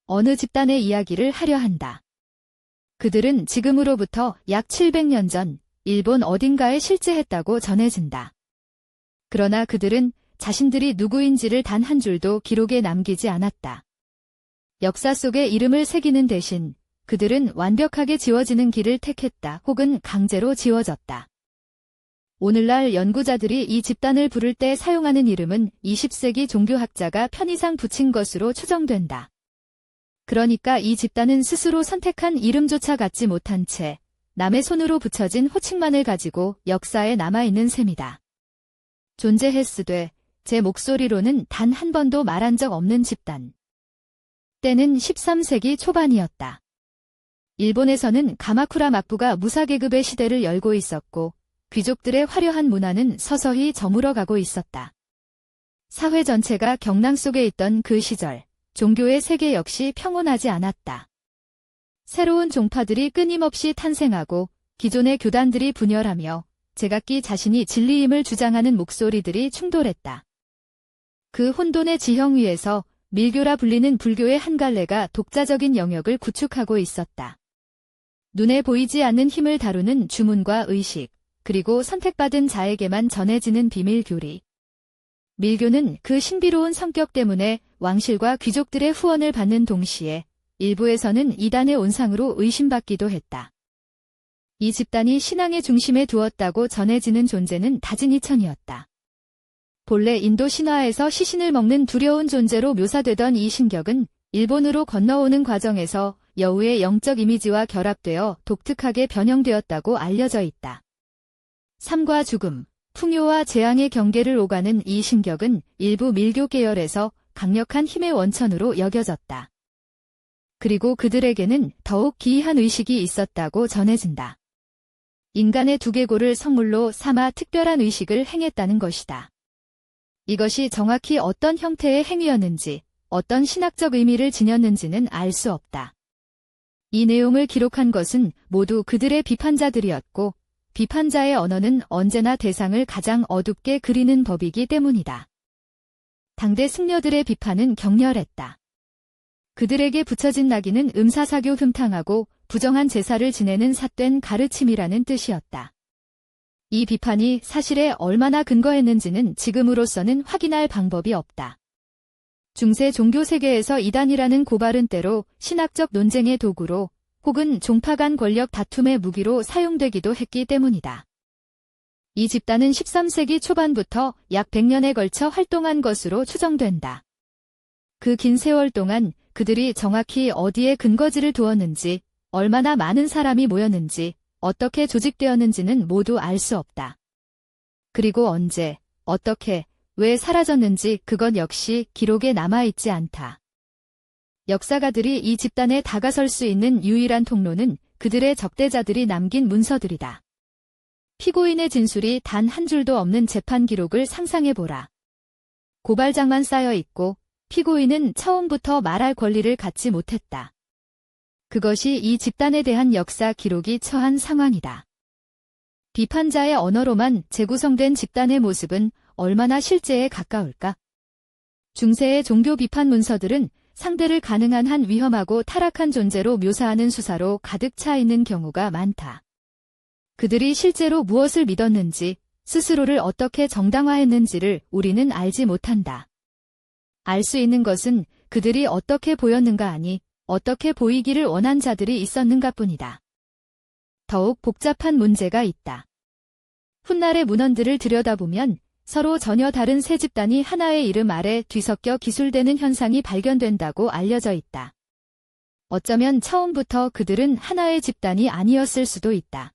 어느 집단의 이야기를 하려 한다. 그들은 지금으로부터 약 700년 전 일본 어딘가에 실제했다고 전해진다. 그러나 그들은 자신들이 누구인지를 단 한 줄도 기록에 남기지 않았다. 역사 속에 이름을 새기는 대신 그들은 완벽하게 지워지는 길을 택했다 혹은 강제로 지워졌다. 오늘날 연구자들이 이 집단을 부를 때 사용하는 이름은 20세기 종교학자가 편의상 붙인 것으로 추정된다. 그러니까 이 집단은 스스로 선택한 이름조차 갖지 못한 채 남의 손으로 붙여진 호칭만을 가지고 역사에 남아있는 셈이다. 존재했으되 제 목소리로는 단 한 번도 말한 적 없는 집단. 때는 13세기 초반이었다. 일본에서는 가마쿠라 막부가 무사계급의 시대를 열고 있었고 귀족들의 화려한 문화는 서서히 저물어가고 있었다. 사회 전체가 경랑 속에 있던 그 시절, 종교의 세계 역시 평온하지 않았다. 새로운 종파들이 끊임없이 탄생하고 기존의 교단들이 분열하며 제각기 자신이 진리임을 주장하는 목소리들이 충돌했다. 그 혼돈의 지형 위에서 밀교라 불리는 불교의 한 갈래가 독자적인 영역을 구축하고 있었다. 눈에 보이지 않는 힘을 다루는 주문과 의식, 그리고 선택받은 자에게만 전해지는 비밀 교리. 밀교는 그 신비로운 성격 때문에 왕실과 귀족들의 후원을 받는 동시에 일부에서는 이단의 온상으로 의심받기도 했다. 이 집단이 신앙의 중심에 두었다고 전해지는 존재는 다진이천이었다. 본래 인도 신화에서 시신을 먹는 두려운 존재로 묘사되던 이 신격은 일본으로 건너오는 과정에서 여우의 영적 이미지와 결합되어 독특하게 변형되었다고 알려져 있다. 삶과 죽음, 풍요와 재앙의 경계를 오가는 이 신격은 일부 밀교 계열에서 강력한 힘의 원천으로 여겨졌다. 그리고 그들에게는 더욱 기이한 의식이 있었다고 전해진다. 인간의 두개골을 성물로 삼아 특별한 의식을 행했다는 것이다. 이것이 정확히 어떤 형태의 행위였는지, 어떤 신학적 의미를 지녔는지는 알 수 없다. 이 내용을 기록한 것은 모두 그들의 비판자들이었고, 비판자의 언어는 언제나 대상을 가장 어둡게 그리는 법이기 때문이다. 당대 승려들의 비판은 격렬했다. 그들에게 붙여진 낙인은 음사사교 흠탕하고 부정한 제사를 지내는 삿된 가르침이라는 뜻이었다. 이 비판이 사실에 얼마나 근거했는지는 지금으로서는 확인할 방법이 없다. 중세 종교 세계에서 이단이라는 고발은 때로 신학적 논쟁의 도구로 혹은 종파 간 권력 다툼의 무기로 사용되기도 했기 때문이다. 이 집단은 13세기 초반부터 약 100년에 걸쳐 활동한 것으로 추정된다. 그 긴 세월 동안 그들이 정확히 어디에 근거지를 두었는지, 얼마나 많은 사람이 모였는지, 어떻게 조직되었는지는 모두 알 수 없다. 그리고 언제, 어떻게, 왜 사라졌는지 그것 역시 기록에 남아있지 않다. 역사가들이 이 집단에 다가설 수 있는 유일한 통로는 그들의 적대자들이 남긴 문서들이다. 피고인의 진술이 단 한 줄도 없는 재판 기록을 상상해보라. 고발장만 쌓여 있고 피고인은 처음부터 말할 권리를 갖지 못했다. 그것이 이 집단에 대한 역사 기록이 처한 상황이다. 비판자의 언어로만 재구성된 집단의 모습은 얼마나 실제에 가까울까? 중세의 종교 비판 문서들은 상대를 가능한 한 위험하고 타락한 존재로 묘사하는 수사로 가득 차 있는 경우가 많다. 그들이 실제로 무엇을 믿었는지, 스스로를 어떻게 정당화했는지를 우리는 알지 못한다. 알 수 있는 것은 그들이 어떻게 보였는가 아니, 어떻게 보이기를 원한 자들이 있었는가 뿐이다. 더욱 복잡한 문제가 있다. 훗날의 문헌들을 들여다보면 서로 전혀 다른 세 집단이 하나의 이름 아래 뒤섞여 기술되는 현상이 발견된다고 알려져 있다. 어쩌면 처음부터 그들은 하나의 집단이 아니었을 수도 있다.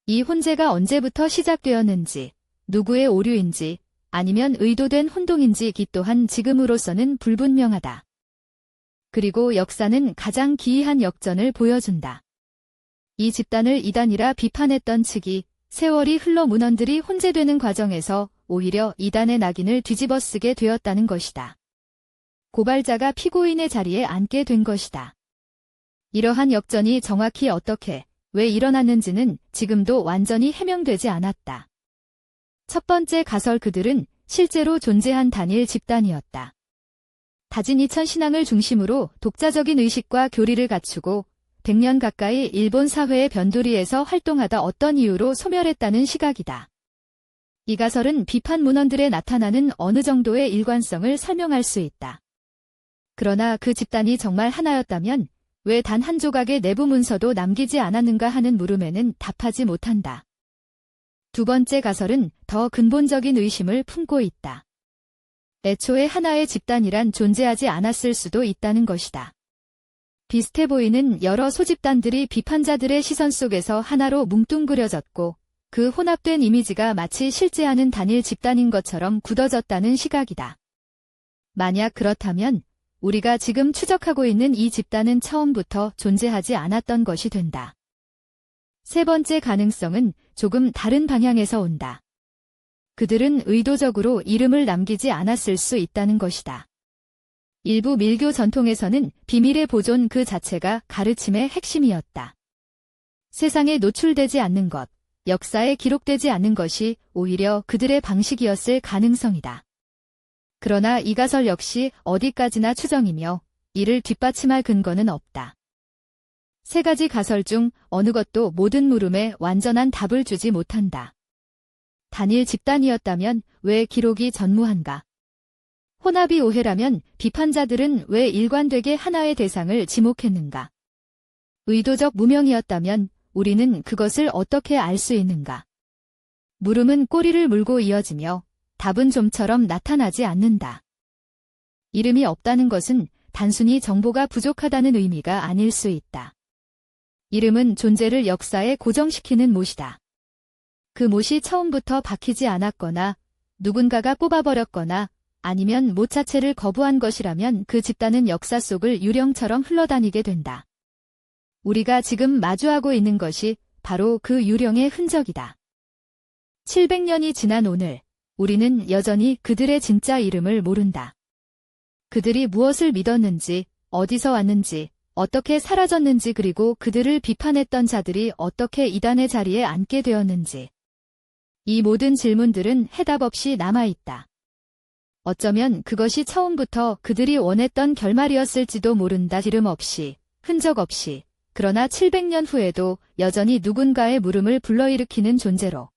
이 혼재가 언제부터 시작되었는지, 누구의 오류인지, 아니면 의도된 혼동인지 또한 지금으로서는 불분명하다. 그리고 역사는 가장 기이한 역전을 보여준다. 이 집단을 이단이라 비판했던 측이 세월이 흘러 문헌들이 혼재되는 과정에서 오히려 이단의 낙인을 뒤집어쓰게 되었다는 것이다. 고발자가 피고인의 자리에 앉게 된 것이다. 이러한 역전이 정확히 어떻게, 왜 일어났는지는 지금도 완전히 해명되지 않았다. 첫 번째 가설 그들은 실제로 존재한 단일 집단이었다. 다진이천 신앙을 중심으로 독자적인 의식과 교리를 갖추고 100년 가까이 일본 사회의 변두리에서 활동하다 어떤 이유로 소멸했다는 시각이다. 이 가설은 비판 문헌들에 나타나는 어느 정도의 일관성을 설명할 수 있다. 그러나 그 집단이 정말 하나였다면 왜 단 한 조각의 내부 문서도 남기지 않았는가 하는 물음에는 답하지 못한다. 두 번째 가설은 더 근본적인 의심을 품고 있다. 애초에 하나의 집단이란 존재하지 않았을 수도 있다는 것이다. 비슷해 보이는 여러 소집단들이 비판자들의 시선 속에서 하나로 뭉뚱그려졌고 그 혼합된 이미지가 마치 실제하는 단일 집단인 것처럼 굳어졌다는 시각이다. 만약 그렇다면 우리가 지금 추적하고 있는 이 집단은 처음부터 존재하지 않았던 것이 된다. 세 번째 가능성은 조금 다른 방향에서 온다. 그들은 의도적으로 이름을 남기지 않았을 수 있다는 것이다. 일부 밀교 전통에서는 비밀의 보존 그 자체가 가르침의 핵심이었다. 세상에 노출되지 않는 것, 역사에 기록되지 않는 것이 오히려 그들의 방식이었을 가능성이다. 그러나 이 가설 역시 어디까지나 추정이며 이를 뒷받침할 근거는 없다. 세 가지 가설 중 어느 것도 모든 물음에 완전한 답을 주지 못한다. 단일 집단이었다면 왜 기록이 전무한가? 혼합이 오해라면 비판자들은 왜 일관되게 하나의 대상을 지목했는가? 의도적 무명이었다면 우리는 그것을 어떻게 알 수 있는가? 물음은 꼬리를 물고 이어지며 답은 좀처럼 나타나지 않는다. 이름이 없다는 것은 단순히 정보가 부족하다는 의미가 아닐 수 있다. 이름은 존재를 역사에 고정시키는 못이다. 그 못이 처음부터 박히지 않았거나 누군가가 뽑아버렸거나 아니면 못 자체를 거부한 것이라면 그 집단은 역사 속을 유령처럼 흘러다니게 된다. 우리가 지금 마주하고 있는 것이 바로 그 유령의 흔적이다. 700년이 지난 오늘, 우리는 여전히 그들의 진짜 이름을 모른다. 그들이 무엇을 믿었는지, 어디서 왔는지, 어떻게 사라졌는지 그리고 그들을 비판했던 자들이 어떻게 이단의 자리에 앉게 되었는지. 이 모든 질문들은 해답 없이 남아있다. 어쩌면 그것이 처음부터 그들이 원했던 결말이었을지도 모른다. 이름 없이, 흔적 없이, 그러나 700년 후에도 여전히 누군가의 물음을 불러일으키는 존재로.